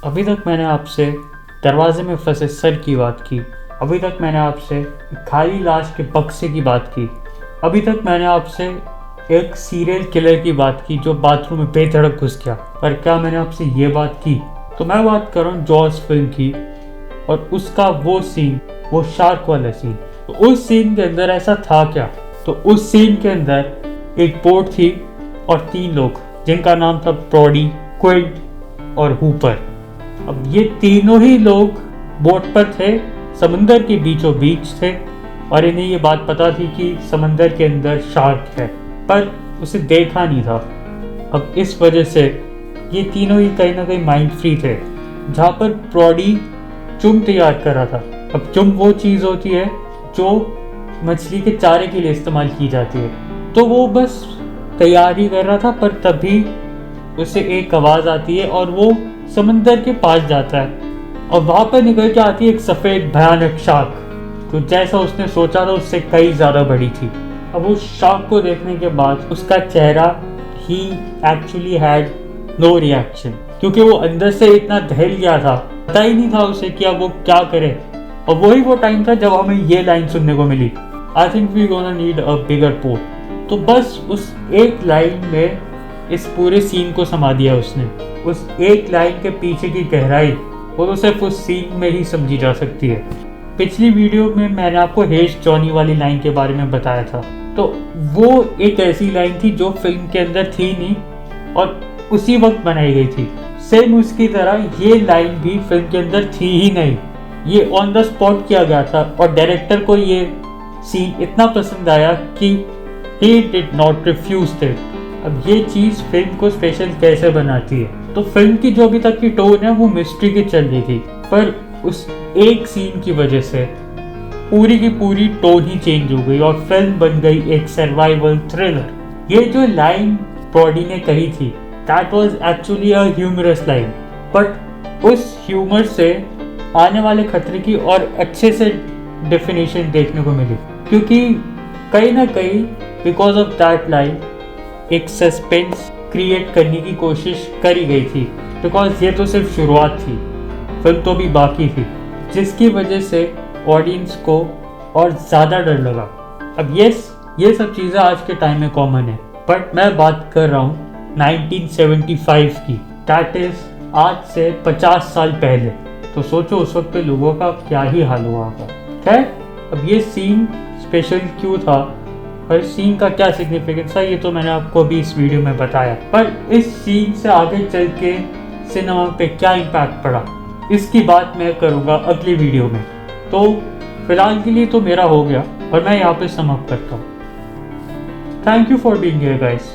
अभी तक मैंने आपसे दरवाजे में फंसे सर की बात की। अभी तक मैंने आपसे खाली लाश के बक्से की बात की। अभी तक मैंने आपसे एक सीरियल किलर की बात की जो बाथरूम में बेधड़क घुस गया। पर क्या मैंने आपसे ये बात की? तो मैं बात कर रहा हूँ जॉस फिल्म की और उसका वो सीन, वो शार्क वाला सीन। तो उस सीन के अंदर ऐसा था क्या? तो उस सीन के अंदर एक बोट थी और 3 लोग जिनका नाम था ब्रॉडी, क्विंट और हूपर। अब ये तीनों ही लोग बोट पर थे, समंदर के बीचों बीच थे और इन्हें ये बात पता थी कि समंदर के अंदर शार्क है, पर उसे देखा नहीं था। अब इस वजह से ये तीनों ही कहीं ना कहीं माइंड फ्री थे। जहाँ पर ब्रॉडी चुम तैयार कर रहा था। अब चुम वो चीज़ होती है जो मछली के चारे के लिए इस्तेमाल की जाती है। तो वो बस तैयार ही कर रहा था, पर तभी उसे एक आवाज़ आती है और वो समंदर के पास जाता है और वहाँ पर निकल के आती है एक सफ़ेद भयानक शार्क जो जैसा उसने सोचा था उससे कई ज़्यादा बड़ी थी। अब उस शार्क को देखने के बाद उसका चेहरा ही एक्चुअली हैड नो रिएक्शन, क्योंकि वो अंदर से इतना दहल गया था, पता ही नहीं था उसे कि अब वो क्या करे। और वही वो टाइम था जब हमें ये लाइन सुनने को मिली, I think we gonna need a bigger port. तो बस उस एक लाइन में इस पूरे सीन को समा दिया उसने। उस एक लाइन के पीछे की गहराई वो तो सिर्फ उस सीन में ही समझी जा सकती है। पिछली वीडियो में मैंने आपको हेश जॉनी वाली लाइन के बारे में बताया था। तो वो एक ऐसी लाइन थी जो फिल्म के अंदर थी नहीं और उसी वक्त बनाई गई थी। सेम उसकी तरह ये लाइन भी फिल्म के अंदर थी ही नहीं, ये ऑन द स्पॉट किया गया था और डायरेक्टर को ये सीन इतना पसंद आया कि he did not refuse it. अब ये चीज़ फिल्म को स्पेशल कैसे बनाती है? तो फिल्म की जो अभी तक की टोन है वो मिस्ट्री की चल रही थी, पर उस एक सीन की वजह से पूरी की पूरी टोन ही चेंज हो गई और फिल्म बन गई एक सर्वाइवल थ्रिलर। ये जो लाइन ब्रॉडी ने कही थी that was actually a humorous line, but उस ह्यूमर से आने वाले खतरे की और अच्छे से डेफिनेशन देखने को मिली, क्योंकि कहीं ना कहीं बिकॉज ऑफ दैट लाइन एक सस्पेंस क्रिएट करने की कोशिश करी गई थी। बिकॉज ये तो सिर्फ शुरुआत थी, फिल्म तो भी बाकी थी, जिसकी वजह से ऑडियंस को और ज़्यादा डर लगा। अब ये सब चीज़ें आज के टाइम में कॉमन है, बट मैं बात कर रहा हूँ 1975 की, दैट इज़ आज से 50 साल पहले। तो सोचो उस वक्त पे लोगों का क्या ही हाल हुआ होगा। खैर, अब ये सीन स्पेशल क्यों था और इस सीन का क्या सिग्निफिकेंस था ये तो मैंने आपको अभी इस वीडियो में बताया, पर इस सीन से आगे चल के सिनेमा पे क्या इम्पैक्ट पड़ा इसकी बात मैं करूँगा अगली वीडियो में। तो फिलहाल के लिए तो मेरा हो गया और मैं यहाँ पे समाप्त करता हूँ। Thank you for being here guys.